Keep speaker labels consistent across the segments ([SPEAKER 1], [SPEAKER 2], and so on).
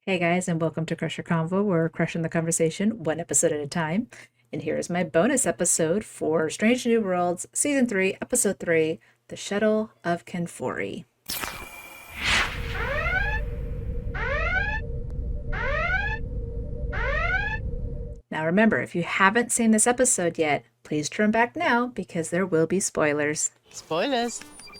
[SPEAKER 1] Hey guys, and welcome to Crusher Convo. We're crushing the conversation one episode at a time. And here's my bonus episode for Strange New Worlds, Season 3, Episode 3, The Shuttle of Kenfori. Now remember, if you haven't seen this episode yet, please turn back now because there will be spoilers.
[SPEAKER 2] Spoilers.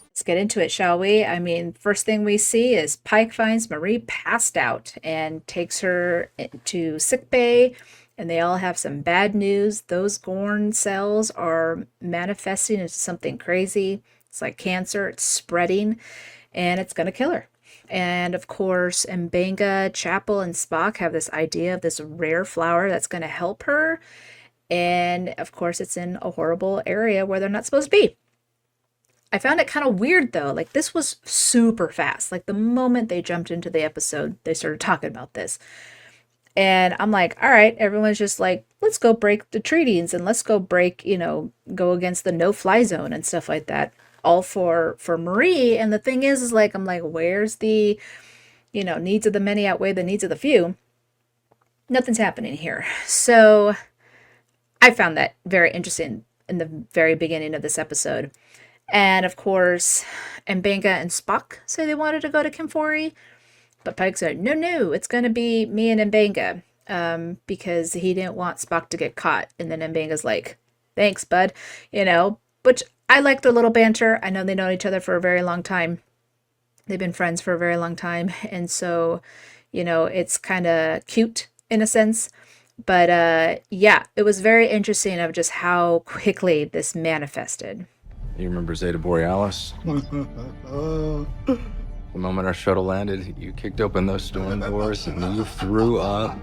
[SPEAKER 1] Let's get into it, shall we? I mean, first thing we see is Pike finds Marie passed out and takes her to sickbay, and they all have some bad news. Those Gorn cells are manifesting into something crazy. It's like cancer, it's spreading, and it's going to kill her. And of course, M'Benga, Chapel, and Spock have this idea of this rare flower that's going to help her. And of course, it's in a horrible area where they're not supposed to be. I found it kind of weird though. Like, this was super fast. Like, the moment they jumped into the episode, they started talking about this. And I'm like, all right, everyone's just like, let's go break the treaties and let's go break, go against the no-fly zone and stuff like that. All for Marie. And the thing is like, I'm like, where's the, needs of the many outweigh the needs of the few? Nothing's happening here. So I found that very interesting in the very beginning of this episode. And of course, M'Benga and Spock say they wanted to go to Kenfori, but Pike said, no, it's going to be me and M'Benga, because he didn't want Spock to get caught. And then M'Benga's like, thanks, bud, which I like their little banter. I know they know each other for a very long time. They've been friends for a very long time. And so, it's kind of cute in a sense. But yeah, it was very interesting of just how quickly this manifested.
[SPEAKER 3] You remember Zeta Borealis? The moment our shuttle landed, you kicked open those storm doors and you threw up.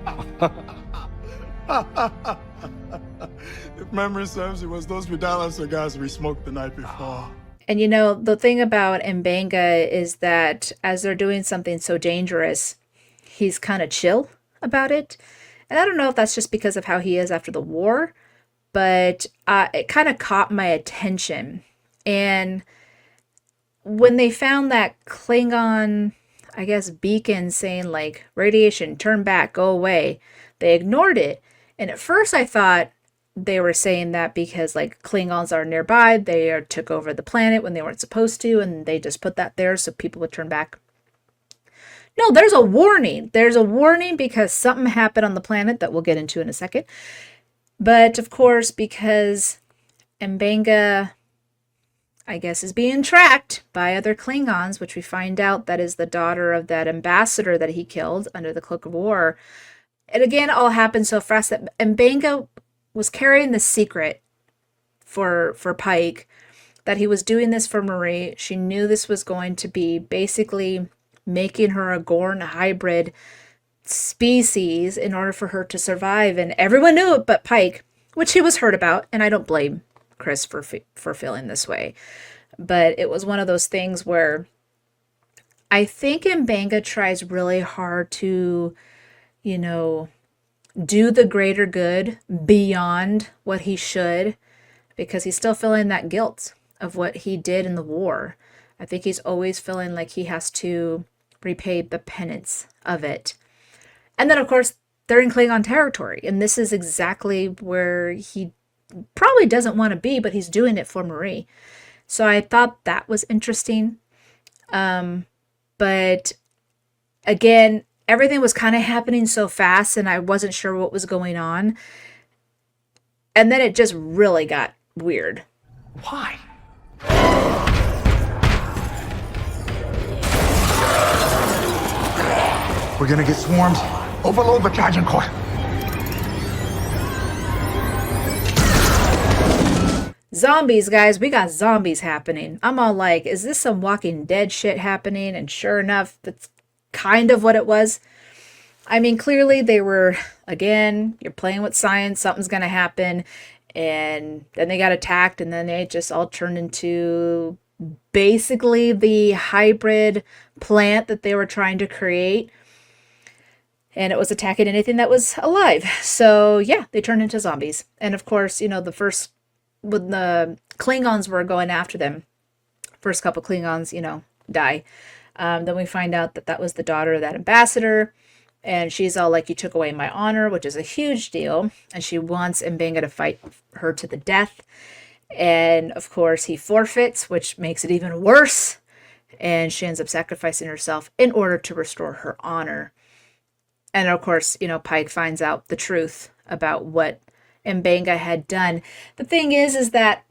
[SPEAKER 4] If memory serves, it was those Vidala cigars we smoked the night before.
[SPEAKER 1] And the thing about M'Benga is that as they're doing something so dangerous, he's kind of chill about it. And I don't know if that's just because of how he is after the war, but it kind of caught my attention. And when they found that Klingon, I guess, beacon saying like, radiation, turn back, go away, they ignored it. And at first I thought they were saying that because like Klingons are nearby, they took over the planet when they weren't supposed to, and they just put that there so people would turn back. No, there's a warning. There's a warning because something happened on the planet that we'll get into in a second. But of course, because M'Benga, I guess, is being tracked by other Klingons, which we find out that is the daughter of that ambassador that he killed under the Cloak of War. And again, it all happened so fast that M'Benga was carrying the secret for Pike, that he was doing this for Marie. She knew this was going to be basically making her a Gorn hybrid species in order for her to survive. And everyone knew it but Pike, which he was hurt about. And I don't blame Chris for feeling this way, but it was one of those things where I think M'Benga tries really hard to, do the greater good beyond what he should, because he's still feeling that guilt of what he did in the war. I think he's always feeling like he has to repay the penance of it. And then of course they're in Klingon territory, and this is exactly where he probably doesn't want to be, but he's doing it for Marie. So I thought that was interesting. But again, everything was kind of happening so fast and I wasn't sure what was going on. And then it just really got weird.
[SPEAKER 4] Why? We're gonna get swarmed. Overload the charging core.
[SPEAKER 1] Zombies, guys, we got zombies happening. I'm all like, is this some Walking Dead shit happening? And sure enough, that's kind of what it was. I mean, clearly they were, again, you're playing with science, something's going to happen. And then they got attacked, and then they just all turned into basically the hybrid plant that they were trying to create. And it was attacking anything that was alive. So yeah, they turned into zombies. And of course, the first, when the Klingons were going after them, first couple Klingons, die. Then we find out that that was the daughter of that ambassador. And she's all like, you took away my honor, which is a huge deal. And she wants Mbenga to fight her to the death. And of course, he forfeits, which makes it even worse. And she ends up sacrificing herself in order to restore her honor. And of course, Pike finds out the truth about what Mbenga had done. The thing is that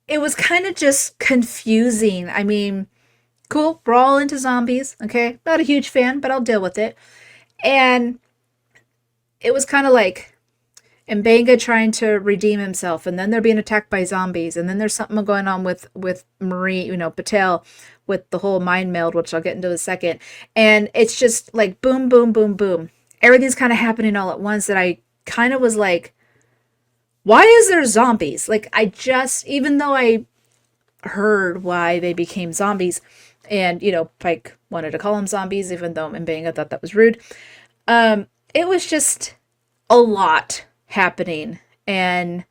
[SPEAKER 1] it was kind of just confusing. I mean, cool, we're all into zombies, okay? Not a huge fan, but I'll deal with it. And it was kind of like Mbenga trying to redeem himself, and then they're being attacked by zombies, and then there's something going on with Marie, Batel, with the whole mind meld, which I'll get into in a second. And it's just like boom, boom, boom, boom. Everything's kind of happening all at once that I kind of was like, why is there zombies? Like, even though I heard why they became zombies, and, Pike wanted to call them zombies, even though Mbenga thought that was rude. It was just a lot happening, and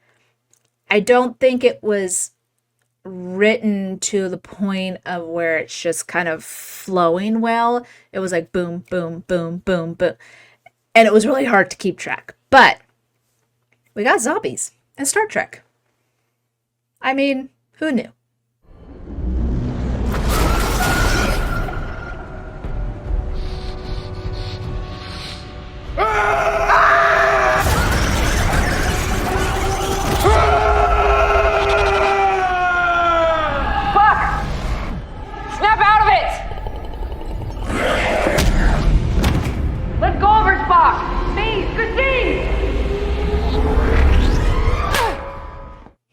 [SPEAKER 1] I don't think it was written to the point of where it's just kind of flowing well. It was like boom, boom, boom, boom, boom. And it was really hard to keep track. But we got zombies and Star Trek. I mean, who knew?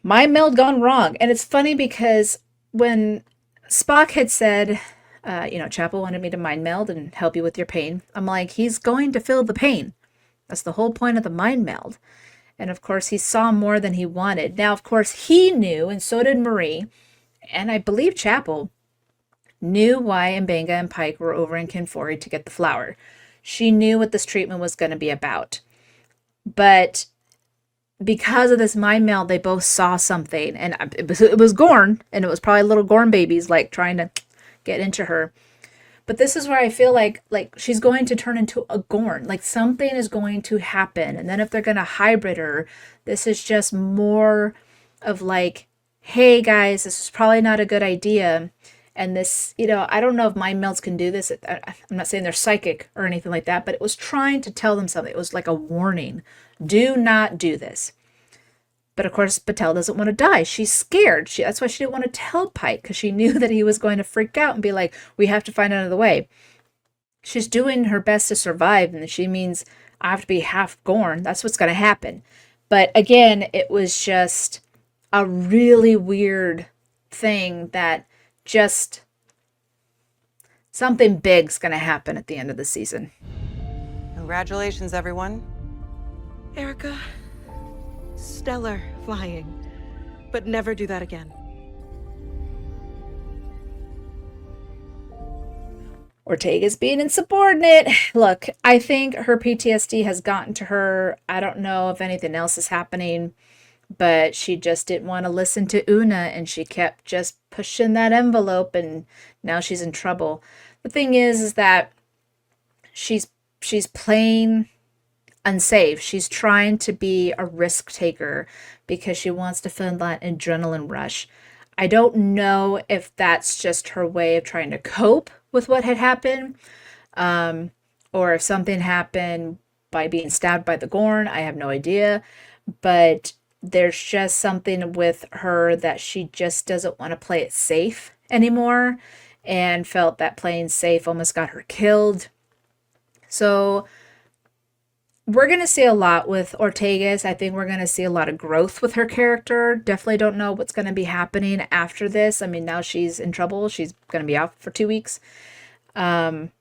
[SPEAKER 1] Mind meld gone wrong. And it's funny because when Spock had said, Chapel wanted me to mind meld and help you with your pain, I'm like, he's going to feel the pain. That's the whole point of the mind meld. And of course, he saw more than he wanted. Now, of course, he knew, and so did Marie, and I believe Chapel knew why Mbenga and Pike were over in Kenfori to get the flower. She knew what this treatment was going to be about. But because of this mind meld, they both saw something, and it was Gorn, and it was probably little Gorn babies like trying to get into her. But this is where I feel like she's going to turn into a Gorn. Like something is going to happen, and then if they're going to hybrid her, this is just more of like, hey guys, this is probably not a good idea. And this, I don't know if mind melds can do this. I'm not saying they're psychic or anything like that, but it was trying to tell them something. It was like a warning. Do not do this. But of course, Batel doesn't want to die. She's scared. That's why she didn't want to tell Pike, because she knew that he was going to freak out and be like, we have to find another way. She's doing her best to survive, and she means I have to be half Gorn. That's what's going to happen. But again, it was just a really weird thing that just something big's going to happen at the end of the season.
[SPEAKER 2] Congratulations, everyone.
[SPEAKER 5] Erica, stellar flying, but never do that again.
[SPEAKER 1] Ortega's being insubordinate. Look, I think her PTSD has gotten to her. I don't know if anything else is happening, but she just didn't want to listen to Una, and she kept just pushing that envelope, and now she's in trouble. The thing is that she's playing unsafe. She's trying to be a risk taker because she wants to feel that adrenaline rush. I don't know if that's just her way of trying to cope with what had happened, or if something happened by being stabbed by the Gorn. I have no idea, but there's just something with her that she just doesn't want to play it safe anymore, and felt that playing safe almost got her killed. So we're going to see a lot with Ortegas. I think we're going to see a lot of growth with her character. Definitely don't know what's going to be happening after this. I mean, now she's in trouble. She's going to be out for 2 weeks. But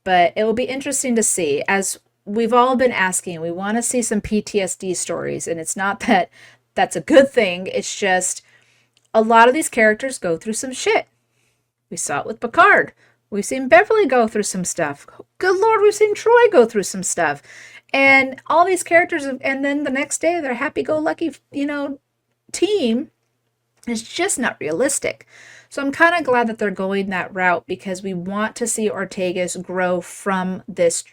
[SPEAKER 1] it will be interesting to see. As we've all been asking, we want to see some PTSD stories. And it's not that that's a good thing. It's just a lot of these characters go through some shit. We saw it with Picard. We've seen Beverly go through some stuff. Good Lord, we've seen Troy go through some stuff. And all these characters, and then the next day, they're happy-go-lucky, team. It's just not realistic. So I'm kind of glad that they're going that route, because we want to see Ortegas grow from this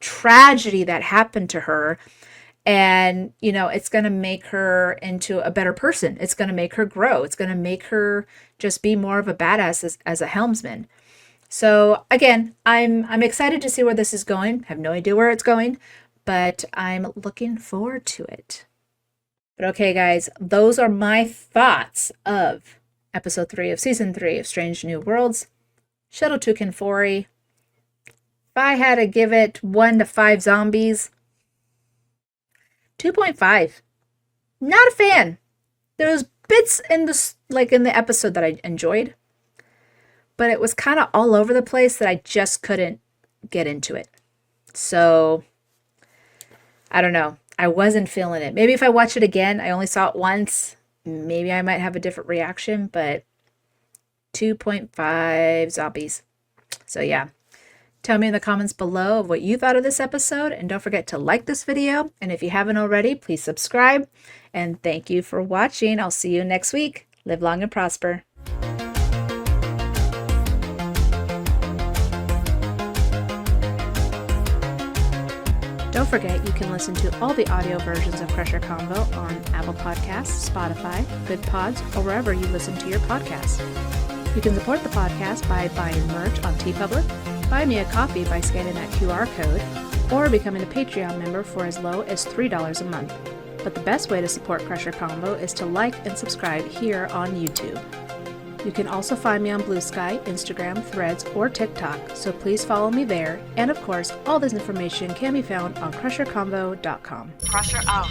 [SPEAKER 1] tragedy that happened to her. And, it's going to make her into a better person. It's going to make her grow. It's going to make her just be more of a badass as a helmsman. So again, I'm excited to see where this is going. I have no idea where it's going, but I'm looking forward to it. But okay, guys, those are my thoughts of episode 3 of season 3 of Strange New Worlds, Shuttle to Kenfori. If I had to give it 1 to 5 zombies, 2.5. Not a fan. There's bits in the episode that I enjoyed, but it was kind of all over the place that I just couldn't get into it. So I don't know. I wasn't feeling it. Maybe if I watch it again, I only saw it once, maybe I might have a different reaction, but 2.5 zombies. So yeah. Tell me in the comments below of what you thought of this episode, and don't forget to like this video, and if you haven't already, please subscribe, and thank you for watching. I'll see you next week. Live long and prosper. Don't forget you can listen to all the audio versions of Crusher Convo on Apple Podcasts, Spotify, Good Pods, or wherever you listen to your podcasts. You can support the podcast by buying merch on TeePublic, buy me a coffee by scanning that QR code, or becoming a Patreon member for as low as $3 a month. But the best way to support Crusher Convo is to like and subscribe here on YouTube. You can also find me on Blue Sky, Instagram, Threads, or TikTok, so please follow me there. And of course, all this information can be found on crusherconvo.com.
[SPEAKER 5] Crusher out.